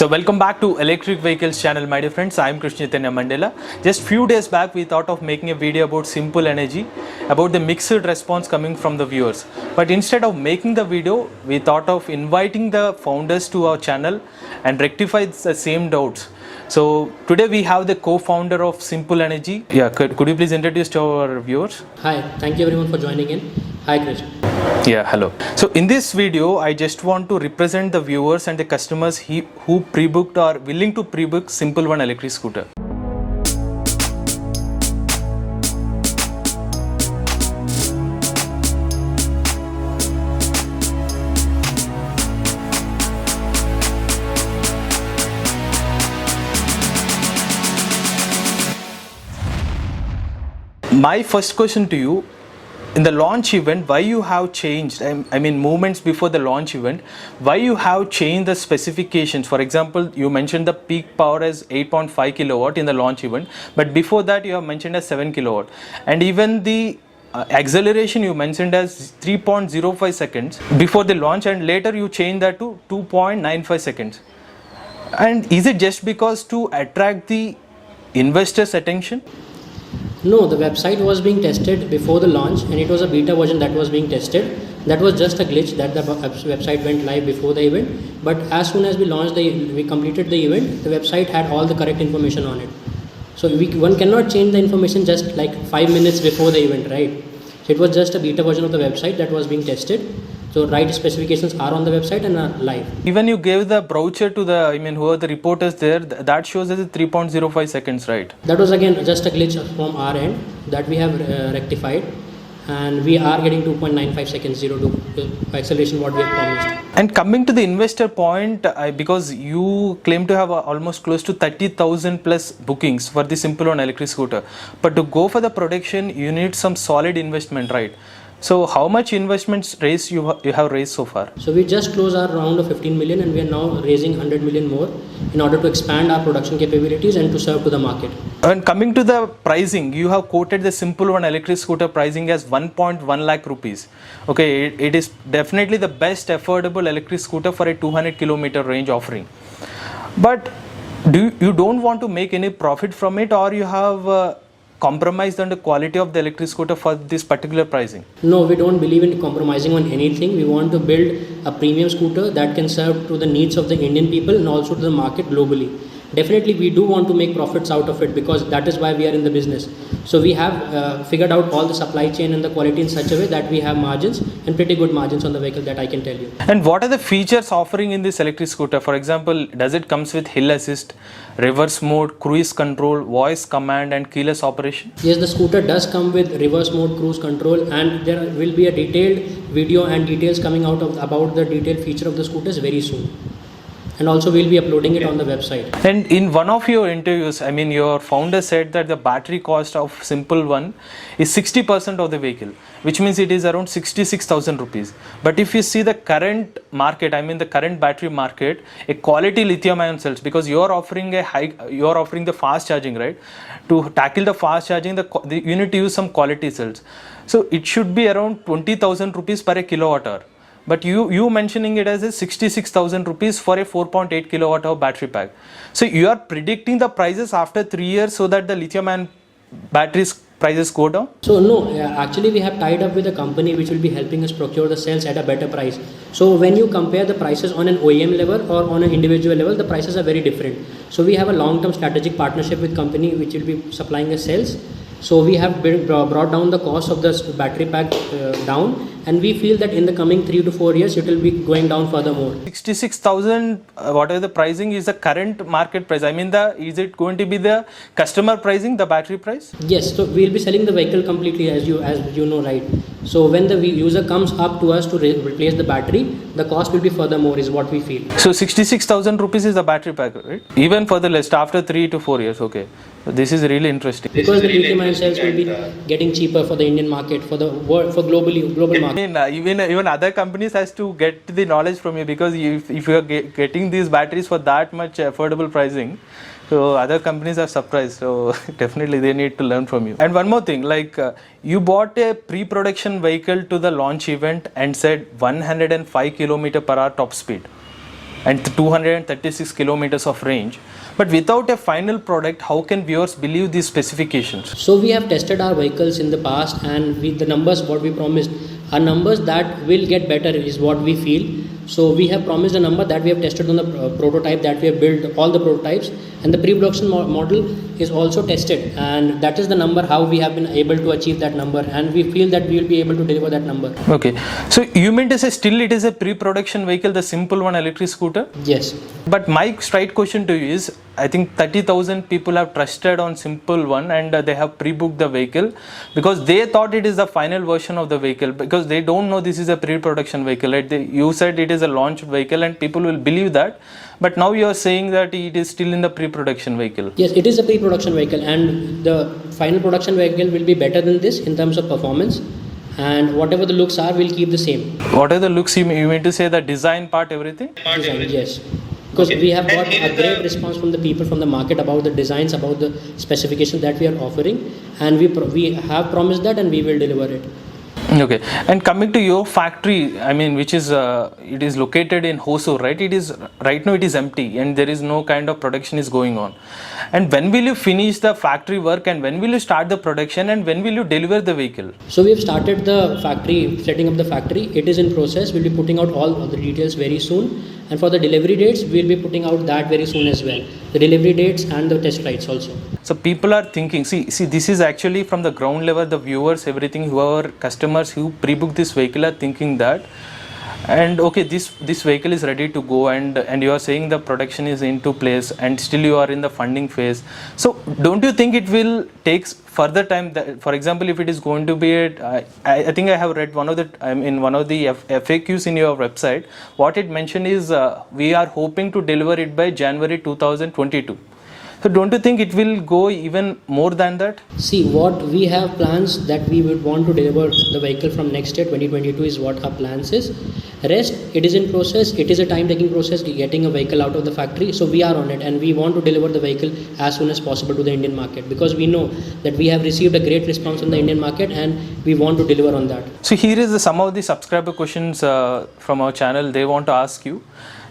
So welcome back to Electric Vehicles channel, my dear friends. I am Krishna Chaitanya Mandela. Just few days back we thought of making a video about simple energy, about the mixed response coming from the viewers. But instead of making the video, we thought of inviting the founders to our channel and rectify the same doubts. So today we have the co-founder of Simple Energy. Yeah, could you please introduce to our viewers? Hi, thank you everyone for joining in. Hi Krish. Yeah, hello. So in this video, I just want to represent the viewers and the customers who pre-booked or willing to pre-book Simple One electric scooter. My first question to you, in the launch event, why you have changed, I mean moments before the launch event, why you have changed the specifications? For example, you mentioned the peak power as 8.5 kilowatt in the launch event, but before that you have mentioned as 7 kilowatt, and even the acceleration you mentioned as 3.05 seconds before the launch, and later you changed that to 2.95 seconds. And is it just because to attract the investors' attention? No, the website was being tested before the launch and it was a beta version that was being tested. That was just a glitch that the website went live before the event. But as soon as we completed the event, the website had all the correct information on it. So one cannot change the information just like 5 minutes before the event, right? So it was just a beta version of the website that was being tested. So right specifications are on the website and are live. Even you gave the brochure to the, whoever the reporters there, that shows as 3.05 seconds, right? That was again just a glitch from our end that we have rectified, and we are getting 2.95 seconds 0 to acceleration what we have promised. And coming to the investor point, because you claim to have almost close to 30,000 plus bookings for the Simple One electric scooter, but to go for the production you need some solid investment, right? So how much investments you have raised so far? So we just closed our round of 15 million and we are now raising 100 million more in order to expand our production capabilities and to serve to the market. And coming to the pricing, you have quoted the Simple One electric scooter pricing as 1.1 lakh rupees. Okay, it is definitely the best affordable electric scooter for a 200 kilometer range offering. But you don't want to make any profit from it, or you have compromised on the quality of the electric scooter for this particular pricing? No, we don't believe in compromising on anything. We want to build a premium scooter that can serve to the needs of the Indian people and also to the market globally. Definitely we do want to make profits out of it because that is why we are in the business. So we have figured out all the supply chain and the quality in such a way that we have margins and pretty good margins on the vehicle, that I can tell you. And what are the features offering in this electric scooter? For example, does it comes with hill assist, reverse mode, cruise control, voice command and keyless operation? Yes, the scooter does come with reverse mode, cruise control, and there will be a detailed video and details coming out about the detailed feature of the scooters very soon. And also we'll be uploading it on the website. And in one of your interviews, your founder said that the battery cost of Simple One is 60% of the vehicle, which means it is around 66,000 rupees. But if you see the current market, the current battery market, a quality lithium ion cells, because you are offering the fast charging, right? To tackle the fast charging, you need to use some quality cells. So it should be around 20,000 rupees per a kilowatt hour. But you mentioning it as a 66,000 rupees for a 4.8 kilowatt hour battery pack. So you are predicting the prices after 3 years so that the lithium ion batteries prices go down? So no, actually we have tied up with a company which will be helping us procure the cells at a better price. So when you compare the prices on an OEM level or on an individual level, the prices are very different. So we have a long-term strategic partnership with company which will be supplying us cells. So we have brought down the cost of the battery pack down, and we feel that in the coming 3 to 4 years it will be going down furthermore. 66,000, whatever the pricing is the current market price. Is it going to be the customer pricing, the battery price? Yes, so we will be selling the vehicle completely as you know, right? So when the user comes up to us to replace the battery, the cost will be furthermore is what we feel. So 66,000 rupees is the battery pack, right? Even for the list after 3 to 4 years, okay. So this is really interesting. Because the lithium ion cells will be getting cheaper for the Indian market, for the world, for global market. Even other companies has to get the knowledge from you, because if you are getting these batteries for that much affordable pricing, so other companies are surprised. So definitely they need to learn from you. And one more thing, you bought a pre-production vehicle to the launch event and said 105 km/h top speed. and 236 kilometers of range. But without a final product, how can viewers believe these specifications? So we have tested our vehicles in the past, and the numbers what we promised are numbers that will get better is what we feel. So we have promised a number that we have tested on the prototype, that we have built all the prototypes, and the pre-production model is also tested, and that is the number how we have been able to achieve that number, and we feel that we will be able to deliver that number. Okay, so you mean to say still it is a pre-production vehicle, the simple one electric scooter? Yes. But my straight question to you is, I think 30,000 people have trusted on simple one, and they have pre-booked the vehicle because they thought it is the final version of the vehicle, because they don't know this is a pre-production vehicle, right? You said it is a launched vehicle and people will believe that, but now you are saying that it is still in the pre-production vehicle. Yes, it is a pre-production vehicle, and the final production vehicle will be better than this in terms of performance, and whatever the looks are will keep the same. What are the looks? You mean to say the design part, everything? Design, yes. Because we have got a great response from the people from the market about the designs, about the specifications that we are offering, and we have promised that, and we will deliver it. Okay, and coming to your factory, I mean, which is it is located in Hosur, right? It is right now it is empty and there is no kind of production is going on. And when will you finish the factory work, and when will you start the production, and when will you deliver the vehicle? So we have started the factory, setting up the factory. It is in process. We'll be putting out all of the details very soon, and for the delivery dates, we'll be putting out that very soon as well. The delivery dates and the test rides also. So people are thinking, see, this is actually from the ground level, the viewers, everything, whoever customers who pre-book this vehicle are thinking that, and okay, this vehicle is ready to go, and you are saying the production is into place, and still you are in the funding phase. So don't you think it will take further time? For example, if it is going to be I think I have read one of the FAQs in your website, what it mentioned is we are hoping to deliver it by January 2022. So don't you think it will go even more than that? See, what we have plans that we would want to deliver the vehicle from next year 2022 is what our plans is. Rest, it is in process. It is a time-taking process getting a vehicle out of the factory. So we are on it, and we want to deliver the vehicle as soon as possible to the Indian market, because we know that we have received a great response from the Indian market, and we want to deliver on that. So here is some of the subscriber questions from our channel. They want to ask you.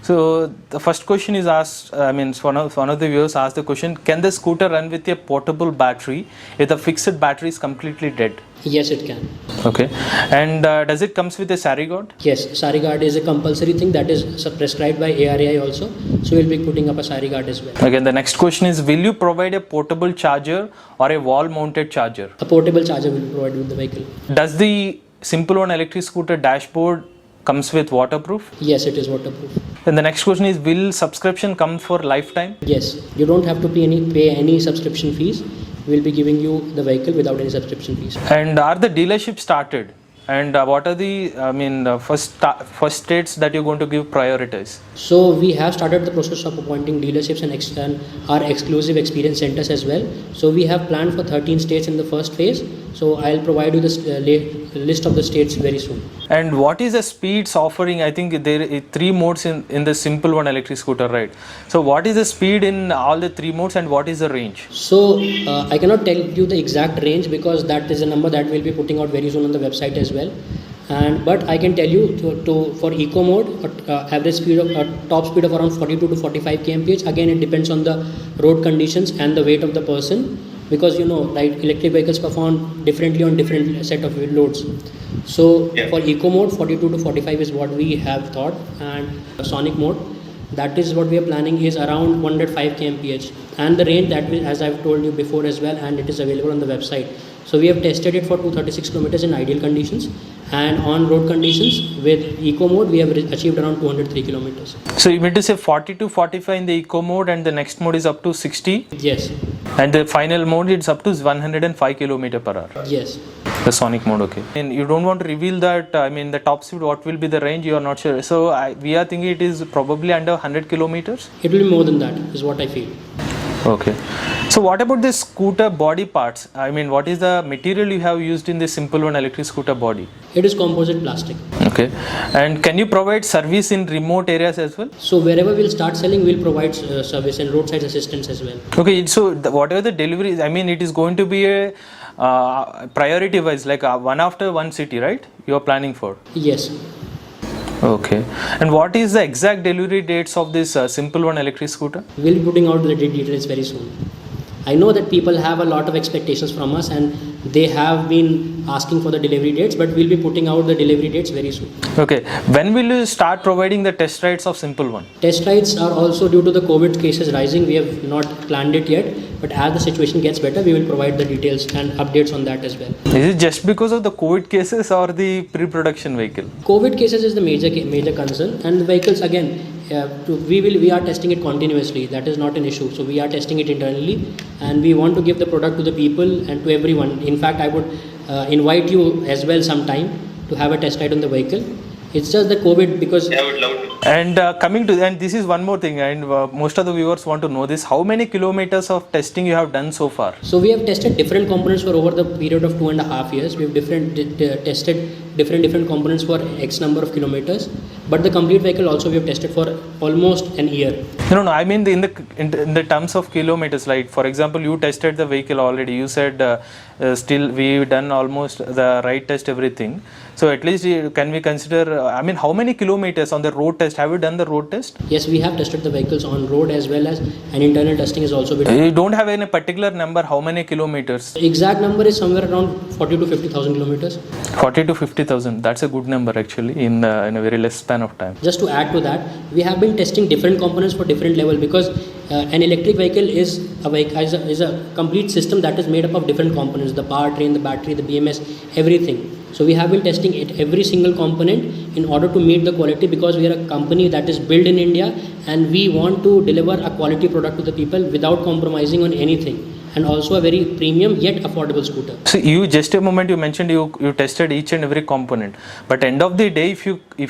So the first question is asked, I mean, one of the viewers asked the question, can the scooter run with a portable battery if the fixed battery is completely dead? Yes, it can. Okay. And does it comes with a Saree guard? Yes, Saree guard is a compulsory thing that is prescribed by ARAI also. So we'll be putting up a Saree guard as well. Again, the next question is, will you provide a portable charger or a wall mounted charger? A portable charger will be provided with the vehicle. Does the Simple One electric scooter dashboard comes with waterproof? Yes, it is waterproof. Then the next question is, will subscription come for lifetime? Yes, you don't have to pay any subscription fees. We'll be giving you the vehicle without any subscription fees. And are the dealerships started? And what are the first states that you're going to give priorities? So we have started the process of appointing dealerships and our exclusive experience centers as well. So we have planned for 13 states in the first phase. So I'll provide you the list of the states very soon. And what is the speeds offering? I think there are 3 modes in the Simple One electric scooter, right? So what is the speed in all the 3 modes, and what is the range? So I cannot tell you the exact range, because that is a number that we'll be putting out very soon on the website as well. But I can tell you for eco mode, average speed of top speed of around 42 to 45 kmph. Again, it depends on the road conditions and the weight of the person, because you know, right, electric vehicles perform differently on different set of loads. So for eco mode, 42 to 45 is what we have thought, and sonic mode, that is what we are planning, is around 105 kmph, and the range that as I've told you before as well, and it is available on the website. So we have tested it for 236 kilometers in ideal conditions, and on road conditions with eco mode we have achieved around 203 kilometers. So you mean to say 40 to 45 in the eco mode, and the next mode is up to 60? Yes. And the final mode is up to 105 km per hour? Yes. The sonic mode, okay. And you don't want to reveal that, I mean, the top speed, what will be the range, you are not sure. So we are thinking it is probably under 100 kilometers? It will be more than that, is what I feel. Okay. So what about the scooter body parts? I mean, what is the material you have used in the Simple One electric scooter body? It is composite plastic. Okay. And can you provide service in remote areas as well? So wherever we'll start selling, we'll provide service and roadside assistance as well. Okay. So whatever the deliveries, I mean, it is going to be a priority wise, like one after one city, right? You are planning for? Yes. Okay. And what is the exact delivery dates of this Simple One electric scooter? We'll be putting out the details very soon. I know that people have a lot of expectations from us and they have been asking for the delivery dates, but we'll be putting out the delivery dates very soon. Okay. When will you start providing the test rides of Simple One? Test rides are also, due to the COVID cases rising, we have not planned it yet, but as the situation gets better, we will provide the details and updates on that as well. Is it just because of the COVID cases or the pre-production vehicle? COVID cases is the major concern, and the vehicles again, we are testing it continuously. That is not an issue. So we are testing it internally, and we want to give the product to the people and to everyone. In fact, I would invite you as well sometime to have a test ride on the vehicle. It's just the COVID because. I would love to. And this is one more thing, and most of the viewers want to know this. How many kilometers of testing you have done so far? So we have tested different components for over the period of 2.5 years. We have tested different components for X number of kilometers. But the complete vehicle also we have tested for almost an year. No. I mean in the terms of kilometers. Like for example, you tested the vehicle already. You said still we've done almost the ride test, everything. So at least can we consider? How many kilometers on the road test? Have you done the road test? Yes, we have tested the vehicles on road as well as an internal testing is also been done. You don't have any particular number. How many kilometers? The exact number is somewhere around 40 to 50,000 kilometers. 40 to 50,000. That's a good number actually in a very less span of time. Just to add to that, we have been testing different components for different level because an electric vehicle is a complete system that is made up of different components: the powertrain, the battery, the BMS, everything. So we have been testing it every single component in order to meet the quality, because we are a company that is built in India and we want to deliver a quality product to the people without compromising on anything, and also a very premium yet affordable scooter. So you just a moment you mentioned you tested each and every component, but end of the day if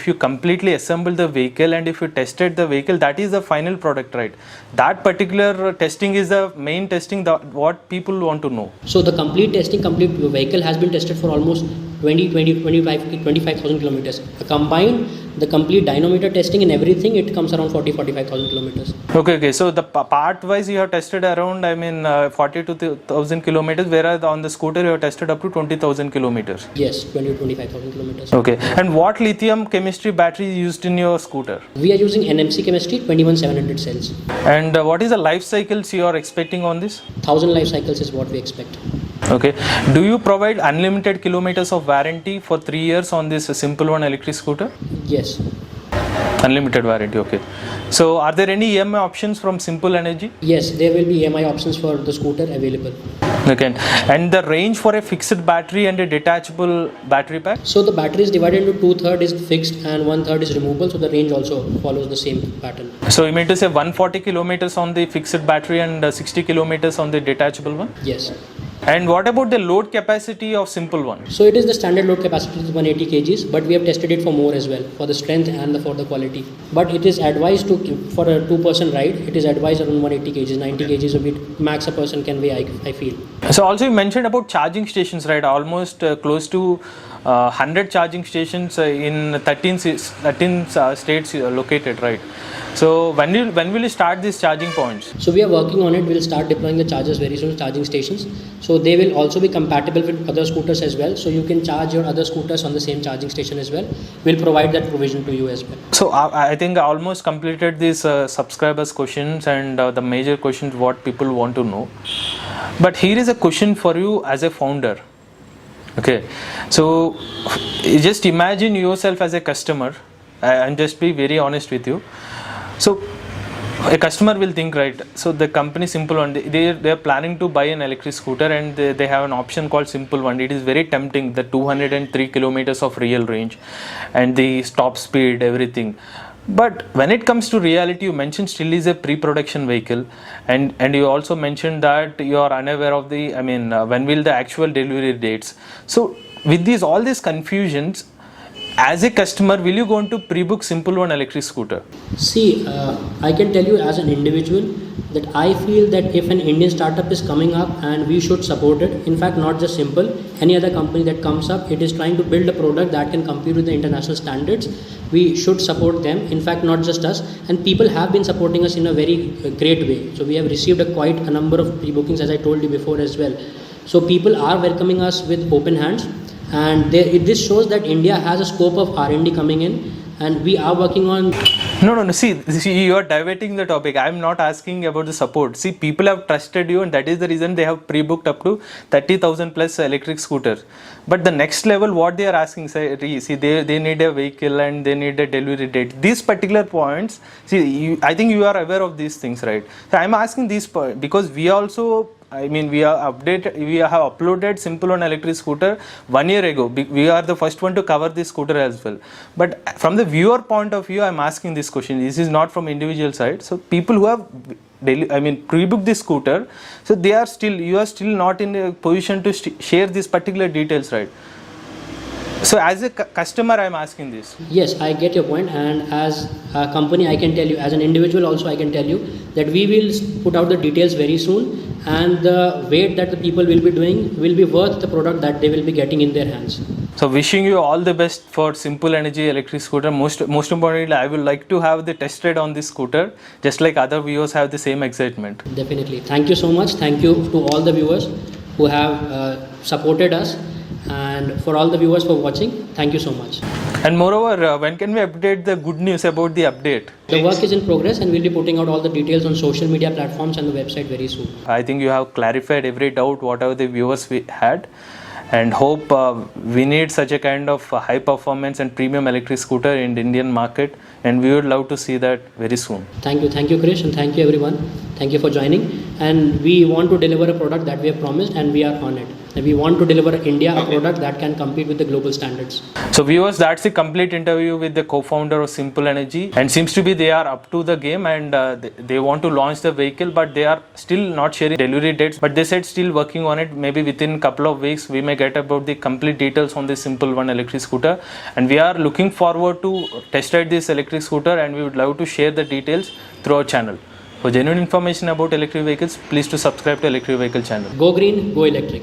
you completely assemble the vehicle and if you tested the vehicle, that is the final product, right? That particular testing is the main testing that what people want to know. So the complete vehicle has been tested for almost 25,000 kilometers. Combined the complete dynamometer testing and everything, it comes around 45,000 kilometers. Okay. So the part wise you have tested around 42,000 kilometers, whereas on the scooter you have tested up to 20,000 kilometers. Yes, 20 to 25,000 kilometers. Okay. And what lithium chemistry battery is used in your scooter? We are using NMC chemistry, 21700 cells. And what is the life cycles you are expecting on this? 1000 life cycles is what we expect. Okay. Do you provide unlimited kilometers of warranty for 3 years on this Simple One electric scooter? Yes. Unlimited warranty, okay. So are there any EMI options from Simple Energy? Yes, there will be EMI options for the scooter available. Okay. And the range for a fixed battery and a detachable battery pack? So the battery is divided into 2/3 is fixed and 1/3 is removable. So the range also follows the same pattern. So you mean to say 140 kilometers on the fixed battery and 60 kilometers on the detachable one? Yes. And what about the load capacity of Simple One? So it is the standard load capacity is 180 kgs, but we have tested it for more as well, for the strength and for the quality. But it is advised for a 2-person ride, it is advised around 180 kgs, 90 kgs of it max a person can weigh, I feel. So also you mentioned about charging stations, right? Almost close to 100 charging stations in 13 states located, right? So when will you start these charging points? So we are working on it. We'll start deploying the chargers very soon, charging stations. So they will also be compatible with other scooters as well. So you can charge your other scooters on the same charging station as well. We'll provide that provision to you as well. So I think I almost completed these subscribers questions and the major questions what people want to know. But here is a question for you as a founder. Okay, so just imagine yourself as a customer and just be very honest with you. So a customer will think, right, so the company Simple One, they are planning to buy an electric scooter and they have an option called Simple One. It is very tempting, the 203 kilometers of real range and the top speed, everything. But when it comes to reality, you mentioned still is a pre-production vehicle, and you also mentioned that you are unaware of the, when will the actual delivery dates. So with all these confusions, as a customer, will you going to pre-book Simple One electric scooter? See, I can tell you as an individual that I feel that if an Indian startup is coming up and we should support it, in fact not just Simple, any other company that comes up, it is trying to build a product that can compete with the international standards, we should support them. In fact, not just us, and people have been supporting us in a very great way. So we have received quite a number of pre-bookings, as I told you before as well. So people are welcoming us with open hands, and this shows that India has a scope of R&D coming in, and we are working on. No. See, you are diverting the topic. I am not asking about the support. See, people have trusted you, and that is the reason they have pre-booked up to 30,000 plus electric scooters. But the next level, what they are asking, see, they need a vehicle and they need a delivery date. These particular points, I think you are aware of these things, right? So I am asking these because we also. We have uploaded simple on electric scooter 1 year ago. We are the first one to cover this scooter as well. But from the viewer point of view, I am asking this question. This is not from individual side. So people who have pre-booked this scooter, so you are still not in a position to share these particular details, right? So as a customer, I am asking this. Yes, I get your point, and as a company, I can tell you, as an individual also, I can tell you that we will put out the details very soon, and the wait that the people will be doing will be worth the product that they will be getting in their hands. So wishing you all the best for Simple Energy electric scooter. Most importantly, I would like to have the test ride on this scooter, just like other viewers have the same excitement. Definitely. Thank you so much. Thank you to all the viewers who have supported us, and for all the viewers for watching, thank you so much. And moreover, when can we update the good news about the update? The work is in progress, and we'll be putting out all the details on social media platforms and the website very soon. I think you have clarified every doubt whatever the viewers we had, and hope we need such a kind of high performance and premium electric scooter in the Indian market, and we would love to see that very soon. Thank you, Krish, and thank you everyone. Thank you for joining, and we want to deliver a product that we have promised, and we are on it. And we want to deliver India a product that can compete with the global standards. So viewers, that's a complete interview with the co-founder of Simple Energy, and seems to be they are up to the game, and they want to launch the vehicle, but they are still not sharing delivery dates, but they said still working on it. Maybe within a couple of weeks we may get about the complete details on this Simple One electric scooter, and we are looking forward to test ride this electric scooter, and we would love to share the details through our channel. For genuine information about electric vehicles, please to subscribe to Electric Vehicle channel. Go green, go electric.